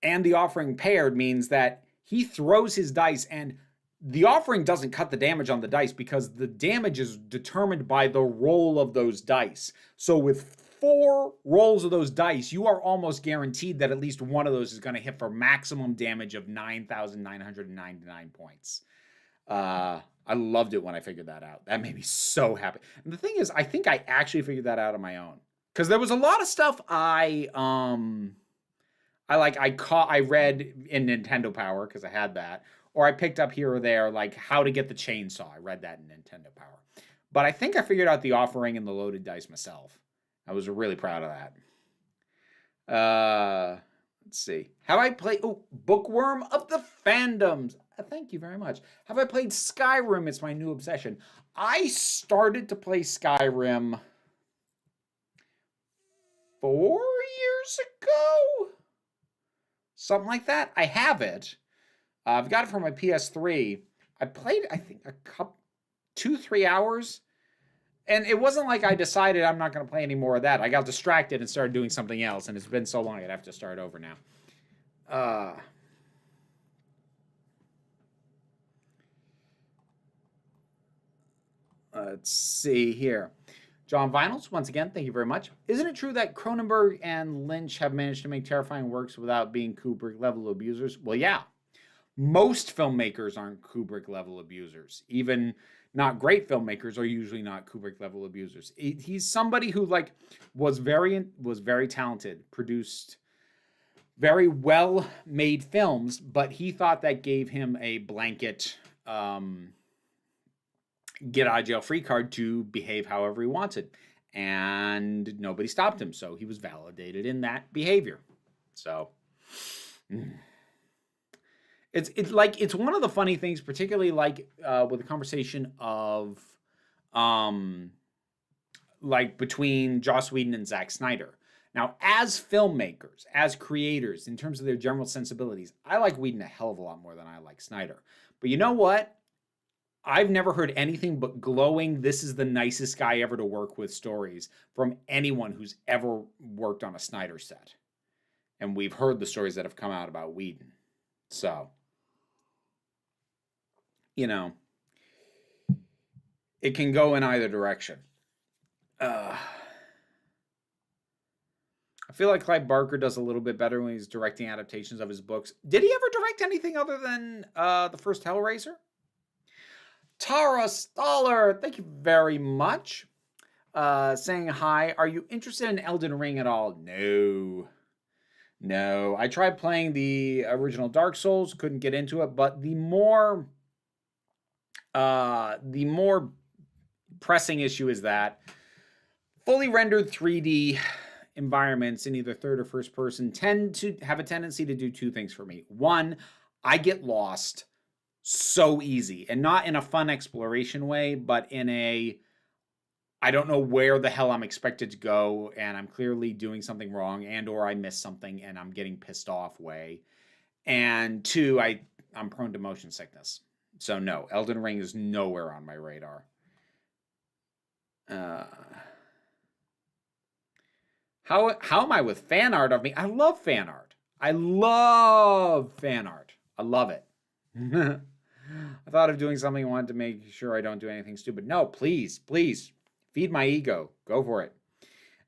A: and the offering paired means that he throws his dice and the offering doesn't cut the damage on the dice because the damage is determined by the roll of those dice. So with 4 rolls of those dice, you are almost guaranteed that at least one of those is going to hit for maximum damage of 9,999 points. I loved it when I figured that out. That made me so happy. And the thing is, I think I actually figured that out on my own. Because there was a lot of stuff I read in Nintendo Power because I had that. Or I picked up here or there, like how to get the chainsaw. I read that in Nintendo Power. But I think I figured out the offering and the loaded dice myself. I was really proud of that. Let's see. Have I played... Oh, Bookworm of the Fandoms. Thank you very much. Have I played Skyrim? It's my new obsession. I started to play Skyrim 4 years ago? something like that. I have it. I've got it for my PS3. I played, I think, 2-3 hours. And it wasn't like I decided I'm not going to play any more of that. I got distracted and started doing something else, and it's been so long I'd have to start over now. Let's see here. John Vinyls, once again, thank you very much. Isn't it true that Cronenberg and Lynch have managed to make terrifying works without being Kubrick-level abusers? Well, yeah. Most filmmakers aren't Kubrick-level abusers. Even not great filmmakers are usually not Kubrick-level abusers. He's somebody who was very talented, produced very well-made films, but he thought that gave him a blanket get out of jail free card to behave however he wanted, and nobody stopped him, so he was validated in that behavior. So it's one of the funny things, particularly with the conversation of between Joss Whedon and Zack Snyder. Now, as filmmakers, as creators, in terms of their general sensibilities, I like Whedon a hell of a lot more than I like Snyder. But you know what? I've never heard anything but glowing, this is the nicest guy ever to work with stories from anyone who's ever worked on a Snyder set. And we've heard the stories that have come out about Whedon. So, it can go in either direction. I feel like Clive Barker does a little bit better when he's directing adaptations of his books. Did he ever direct anything other than the first Hellraiser? Tara Staller, thank you very much. Saying hi. Are you interested in Elden Ring at all? No. I tried playing the original Dark Souls, couldn't get into it, but the more pressing issue is that fully rendered 3D environments in either third or first person tend to have a tendency to do two things for me. One, I get lost so easy, and not in a fun exploration way, but in a I don't know where the hell I'm expected to go, and I'm clearly doing something wrong, and or I missed something and I'm getting pissed off way. And two, I'm prone to motion sickness. So no, Elden Ring is nowhere on my radar. How am I with fan art of me? I love fan art. I love it. I thought of doing something. I wanted to make sure I don't do anything stupid. No, please, feed my ego. Go for it.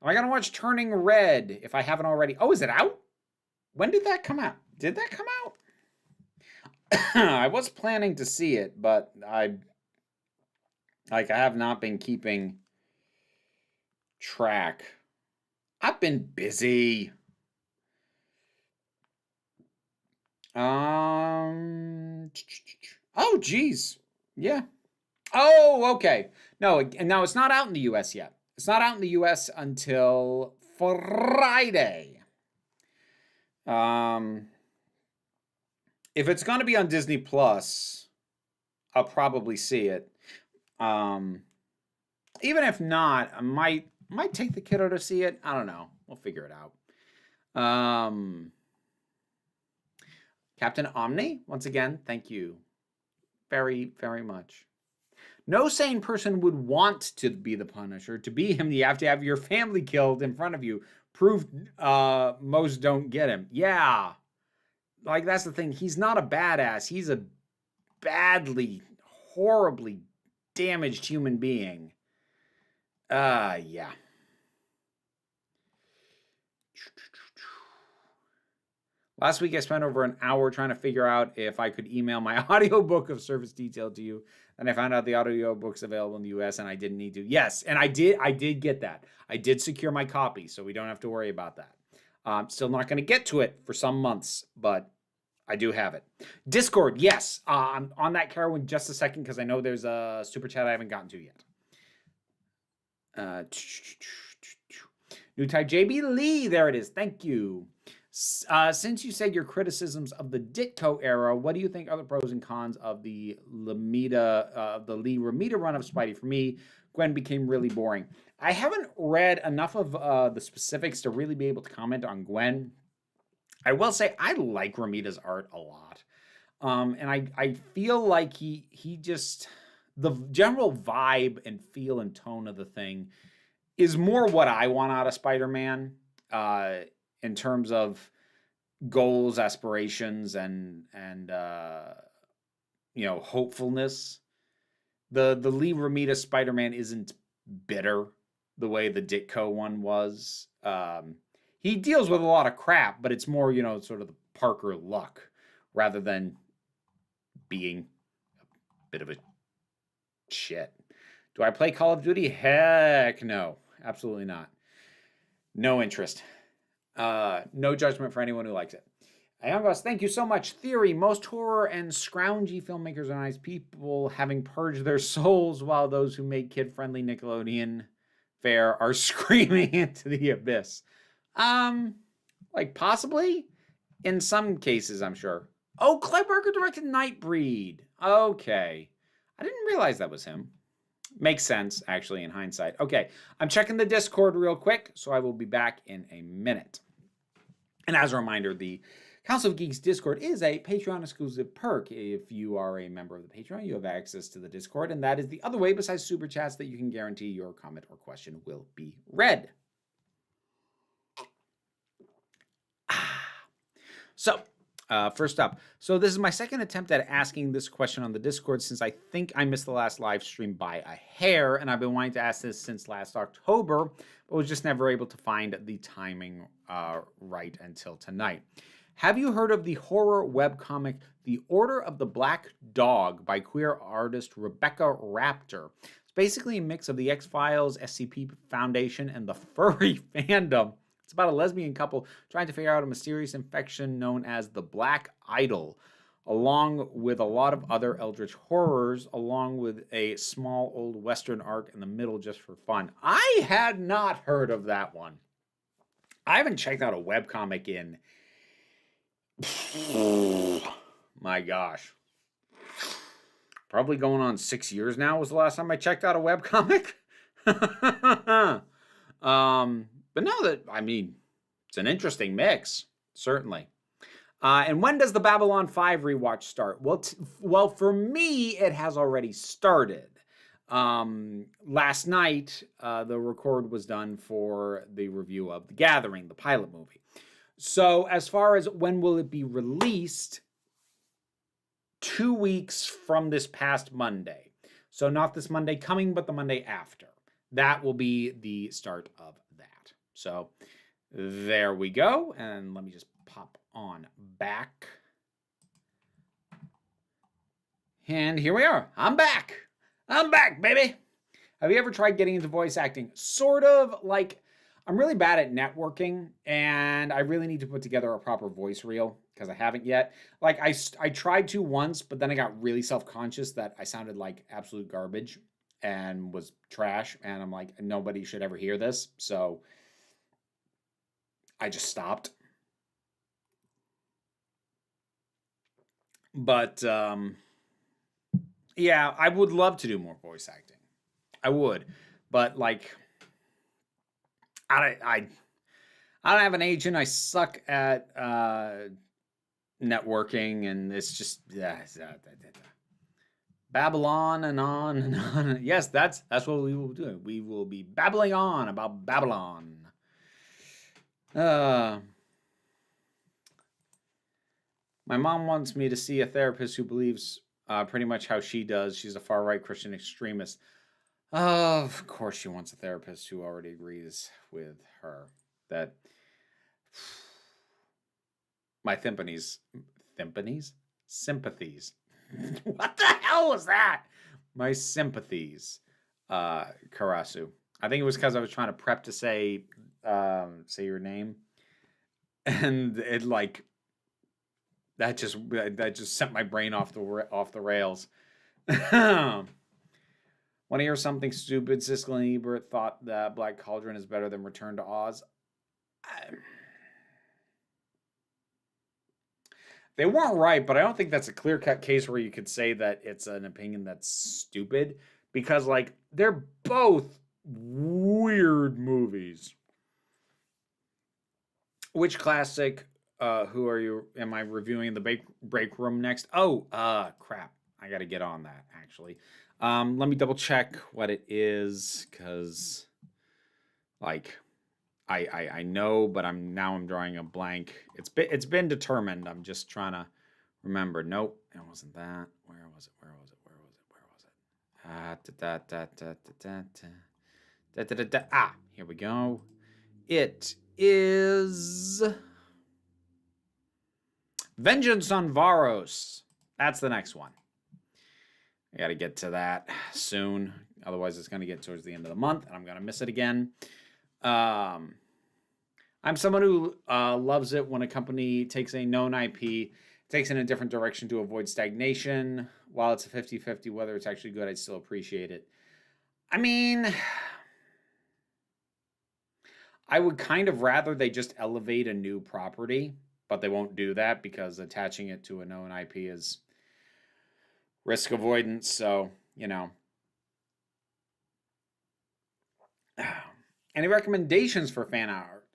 A: Am I going to watch Turning Red if I haven't already? Oh, is it out? When did that come out? Did that come out? I was planning to see it, but I have not been keeping track. I've been busy. Oh, geez. Yeah. Oh, okay. No, it's not out in the U.S. yet. It's not out in the U.S. until Friday. If it's going to be on Disney Plus, I'll probably see it. Even if not, I might take the kiddo to see it. I don't know. We'll figure it out. Captain Omni, once again, thank you very, very much. No sane person would want to be the Punisher. To be him, you have to have your family killed in front of you. Proof most don't get him. Yeah. That's the thing. He's not a badass. He's a badly, horribly damaged human being. Yeah. Last week, I spent over an hour trying to figure out if I could email my audiobook of Service Detail to you. And I found out the audiobook's available in the U.S. and I didn't need to. Yes, and I did get that. I did secure my copy, so we don't have to worry about that. Still not going to get to it for some months, but I do have it. Discord, yes. I'm on that, Carol, in just a second because I know there's a super chat I haven't gotten to yet. New type JB Lee, there it is. Thank you. Since you said your criticisms of the Ditko era, what do you think are the pros and cons of the Lee Romita run of Spidey? For me, Gwen became really boring. I haven't read enough of the specifics to really be able to comment on Gwen. I will say I like Ramita's art a lot. And I feel like he just the general vibe and feel and tone of the thing is more what I want out of Spider-Man, in terms of goals, aspirations, and hopefulness. The Lee Ramita Spider-Man isn't bitter the way the Ditko one was. He deals with a lot of crap, but it's more, sort of the Parker luck rather than being a bit of a shit. Do I play Call of Duty? Heck no. Absolutely not. No interest. No judgment for anyone who likes it. Ayangos, thank you so much. Theory, most horror and scroungy filmmakers are nice people, having purged their souls, while those who make kid-friendly Nickelodeon fare are screaming into the abyss. Like possibly? In some cases, I'm sure. Oh, Clive Barker directed Nightbreed. Okay. I didn't realize that was him. Makes sense, actually, in hindsight. Okay, I'm checking the Discord real quick, so I will be back in a minute. And as a reminder, the Council of Geeks Discord is a Patreon-exclusive perk. If you are a member of the Patreon, you have access to the Discord, and that is the other way, besides Super Chats, that you can guarantee your comment or question will be read. So, first up. So this is my second attempt at asking this question on the Discord, since I think I missed the last live stream by a hair, and I've been wanting to ask this since last October, but was just never able to find the timing right until tonight. Have you heard of the horror webcomic The Order of the Black Dog by queer artist Rebecca Raptor? It's basically a mix of the X-Files, SCP Foundation, and the furry fandom. It's about a lesbian couple trying to figure out a mysterious infection known as the Black Idol, along with a lot of other eldritch horrors, along with a small old Western arc in the middle just for fun. I had not heard of that one. I haven't checked out a webcomic in... my gosh. Probably going on 6 years now was the last time I checked out a webcomic. But no, it's an interesting mix, certainly. And when does the Babylon 5 rewatch start? Well, for me, it has already started. Last night, the record was done for the review of The Gathering, the pilot movie. So as far as when will it be released, 2 weeks from this past Monday. So not this Monday coming, but the Monday after. That will be the start of that. So there we go. And let me just pop on back. And here we are. I'm back. I'm back, baby. Have you ever tried getting into voice acting? Sort of. Like, I'm really bad at networking, and I really need to put together a proper voice reel because I haven't yet. Like, I tried to once, but then I got really self-conscious that I sounded like absolute garbage and was trash, and I'm like, nobody should ever hear this, so I just stopped. But yeah, I would love to do more voice acting. I would, but like, I don't have an agent. I suck at networking, and it's just Babylon and on and on. Yes, that's what we will do. We will be babbling on about Babylon. My mom wants me to see a therapist who believes pretty much how she does. She's a far-right Christian extremist. Of course she wants a therapist who already agrees with her. That my sympathies. What the hell was that? My sympathies, Karasu. I think it was because I was trying to prep to say your name, and it like that just sent my brain off the rails. Want to hear something stupid? Siskel and Ebert thought that Black Cauldron is better than Return to Oz. They weren't right, but I don't think that's a clear-cut case where you could say that it's an opinion that's stupid, because like they're both weird movies. Which classic who are you? Am I reviewing the break room next? Oh, crap. I got to get on that, actually. Let me double check what it is, because, like, I know, but I'm drawing a blank. It's been determined. I'm just trying to remember. Nope, it wasn't that. Where was it? Ah, here we go. It is Vengeance on Varos. That's the next one. I got to get to that soon. Otherwise, it's going to get towards the end of the month, and I'm going to miss it again. I'm someone who loves it when a company takes a known IP, takes in a different direction to avoid stagnation. While it's a 50-50, whether it's actually good, I still appreciate it. I mean, I would kind of rather they just elevate a new property, but they won't do that because attaching it to a known IP is risk avoidance. So, you know. Any recommendations for fan art?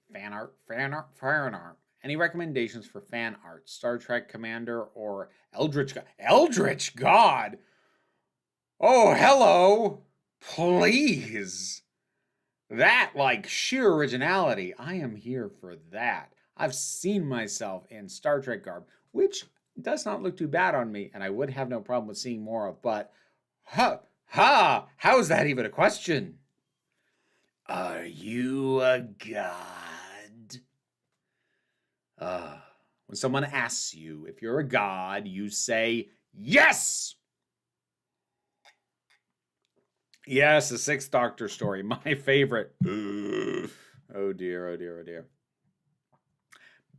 A: Fan art. Any recommendations for fan art? Star Trek Commander or Eldritch God? Eldritch God? Oh, hello. Please. That, like, sheer originality. I am here for that. I've seen myself in Star Trek garb, which does not look too bad on me, and I would have no problem with seeing more of, but how is that even a question? Are you a god? When someone asks you if you're a god, you say yes! Yes, the Sixth Doctor story, my favorite. Oh dear.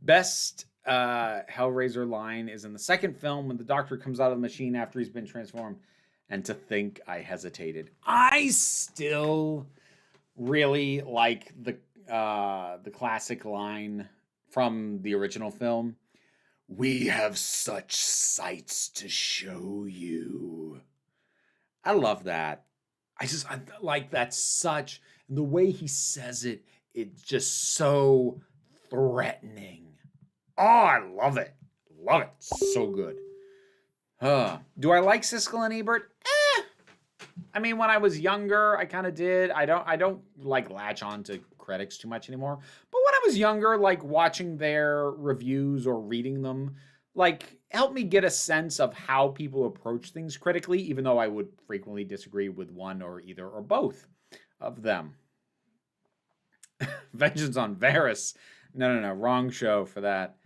A: Best Hellraiser line is in the second film when the Doctor comes out of the machine after he's been transformed. And to think I hesitated. I still really like the classic line from the original film. We have such sights to show you. I love that. I like that such. And the way he says it, it's just so threatening. Oh, I love it. Love it. So good. Do I like Siskel and Ebert? I mean, when I was younger, I kind of did. I don't like latch on to critics too much anymore. But when I was younger, like watching their reviews or reading them, like helped me get a sense of how people approach things critically, even though I would frequently disagree with one or either or both of them. Vengeance on Varys. No, wrong show for that.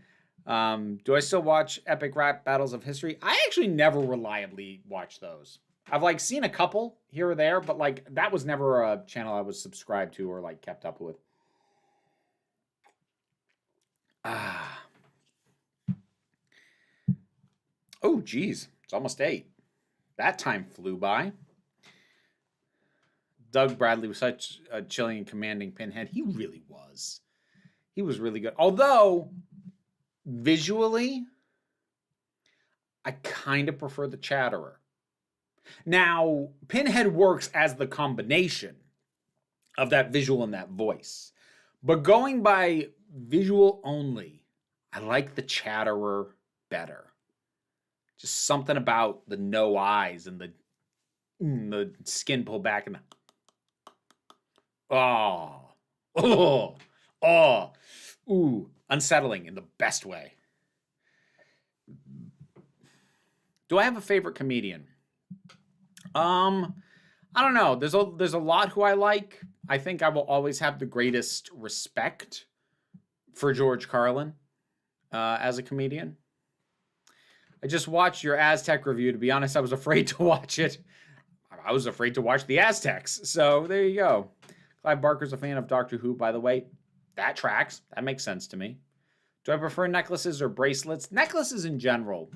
A: Do I still watch Epic Rap Battles of History? I actually never reliably watch those. I've like seen a couple here or there, but like that was never a channel I was subscribed to or like kept up with. Oh, geez. It's almost 8. That time flew by. Doug Bradley was such a chilling and commanding pinhead. He really was. He was really good. Although, visually, I kind of prefer the Chatterer. Now, Pinhead works as the combination of that visual and that voice. But going by visual only, I like the Chatterer better. Just something about the no eyes and the skin pulled back and unsettling in the best way. Do I have a favorite comedian? I don't know. There's a lot who I like. I think I will always have the greatest respect for George Carlin as a comedian. I just watched your Aztec review. To be honest, I was afraid to watch it. I was afraid to watch the Aztecs. So there you go. Clive Barker's a fan of Doctor Who, by the way. That tracks. That makes sense to me. Do I prefer necklaces or bracelets? Necklaces in general.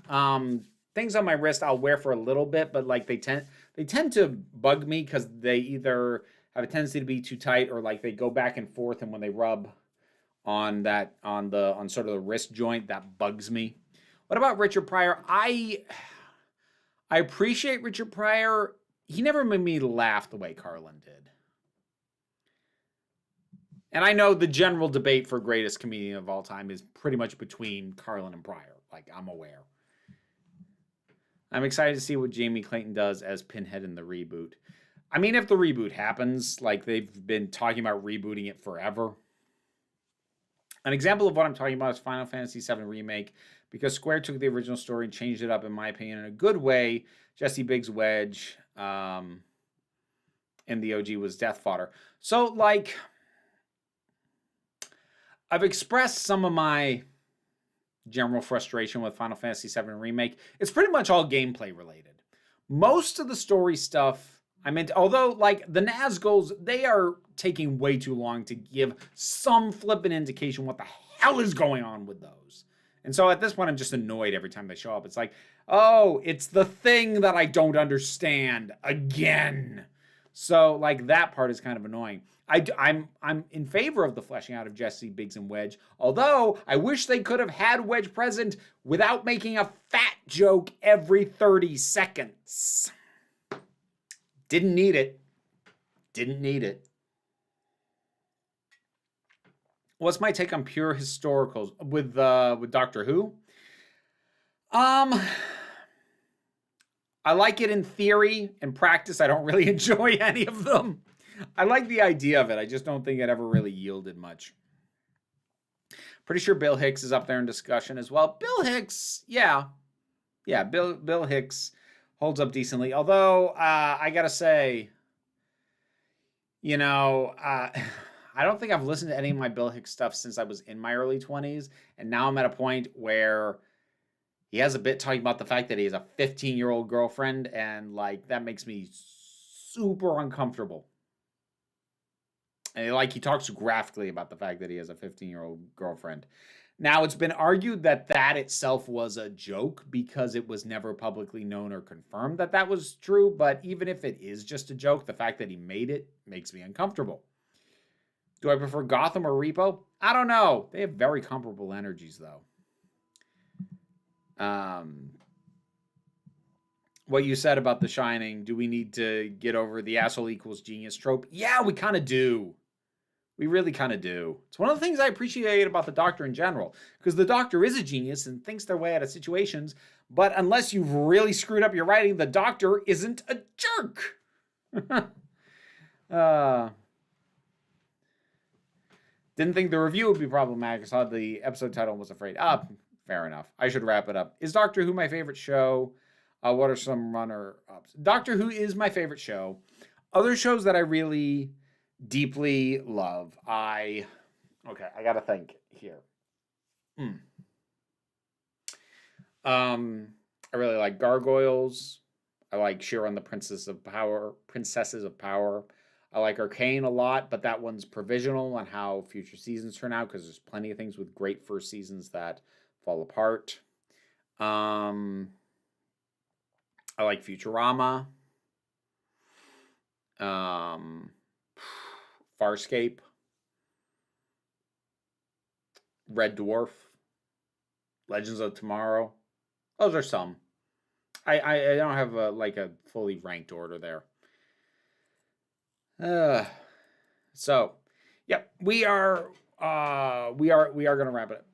A: Things on my wrist I'll wear for a little bit, but like they tend to bug me because they either have a tendency to be too tight or like they go back and forth, and when they rub on sort of the wrist joint, that bugs me. What about Richard Pryor? I appreciate Richard Pryor. He never made me laugh the way Carlin did. And I know the general debate for greatest comedian of all time is pretty much between Carlin and Pryor. Like, I'm aware. I'm excited to see what Jamie Clayton does as Pinhead in the reboot. I mean, if the reboot happens, like they've been talking about rebooting it forever. An example of what I'm talking about is Final Fantasy VII Remake, because Square took the original story and changed it up, in my opinion, in a good way. Jesse Biggs Wedge in the OG was death fodder. So, like, I've expressed some of my general frustration with Final Fantasy VII Remake. It's pretty much all gameplay related. Most of the story stuff, I meant, although, like, the Nazguls, they are taking way too long to give some flippant indication what the hell is going on with those. And so at this point, I'm just annoyed every time they show up. It's like, oh, it's the thing that I don't understand again. So, like, that part is kind of annoying. I'm in favor of the fleshing out of Jesse, Biggs, and Wedge, although I wish they could have had Wedge present without making a fat joke every 30 seconds. Didn't need it. Didn't need it. What's my take on pure historicals with Doctor Who? I like it in theory. In practice, I don't really enjoy any of them. I like the idea of it. I just don't think it ever really yielded much. Pretty sure Bill Hicks is up there in discussion as well. Bill Hicks, yeah. Yeah, Bill Hicks holds up decently. Although, I gotta say, you know, I don't think I've listened to any of my Bill Hicks stuff since I was in my early 20s. And now I'm at a point where he has a bit talking about the fact that he has a 15-year-old girlfriend. And, like, that makes me super uncomfortable. And, like, he talks graphically about the fact that he has a 15-year-old girlfriend. Now, it's been argued that that itself was a joke because it was never publicly known or confirmed that that was true. But even if it is just a joke, the fact that he made it makes me uncomfortable. Do I prefer Gotham or Repo? I don't know. They have very comparable energies, though. What you said about The Shining, do we need to get over the asshole equals genius trope? Yeah, we kind of do. We really kind of do. It's one of the things I appreciate about the Doctor in general, because the Doctor is a genius and thinks their way out of situations, but unless you've really screwed up your writing, the Doctor isn't a jerk. Didn't think the review would be problematic. I saw the episode title and was afraid. Fair enough. I should wrap it up. Is Doctor Who my favorite show? What are some runner-ups? Doctor Who is my favorite show. Other shows that I really deeply love. I gotta think here. I really like Gargoyles. I like Shira and the Princesses of Power. I like Arcane a lot, but that one's provisional on how future seasons turn out because there's plenty of things with great first seasons that fall apart. I like Futurama. Farscape. Red Dwarf. Legends of Tomorrow. Those are some. I don't have a fully ranked order there. So, yep, we are gonna wrap it up.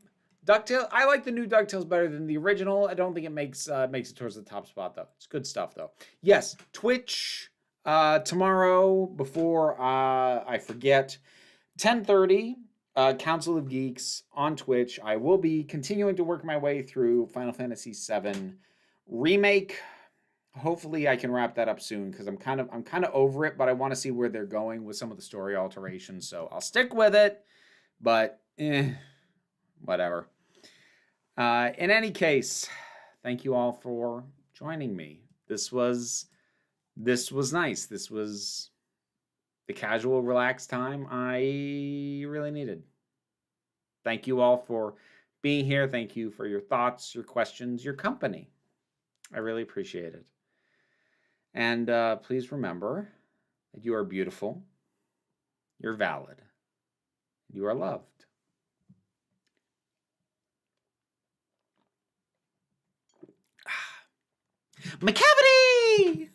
A: DuckTales, I like the new DuckTales better than the original. I don't think it makes it towards the top spot though. It's good stuff though. Yes, Twitch tomorrow before I forget, 10:30. Council of Geeks on Twitch. I will be continuing to work my way through Final Fantasy VII Remake. Hopefully I can wrap that up soon because I'm kind of over it, but I want to see where they're going with some of the story alterations. So I'll stick with it, but whatever. In any case, thank you all for joining me. This was nice. This was the casual, relaxed time I really needed. Thank you all for being here. Thank you for your thoughts, your questions, your company. I really appreciate it. And please remember that you are beautiful, you're valid, you are loved. My cavity!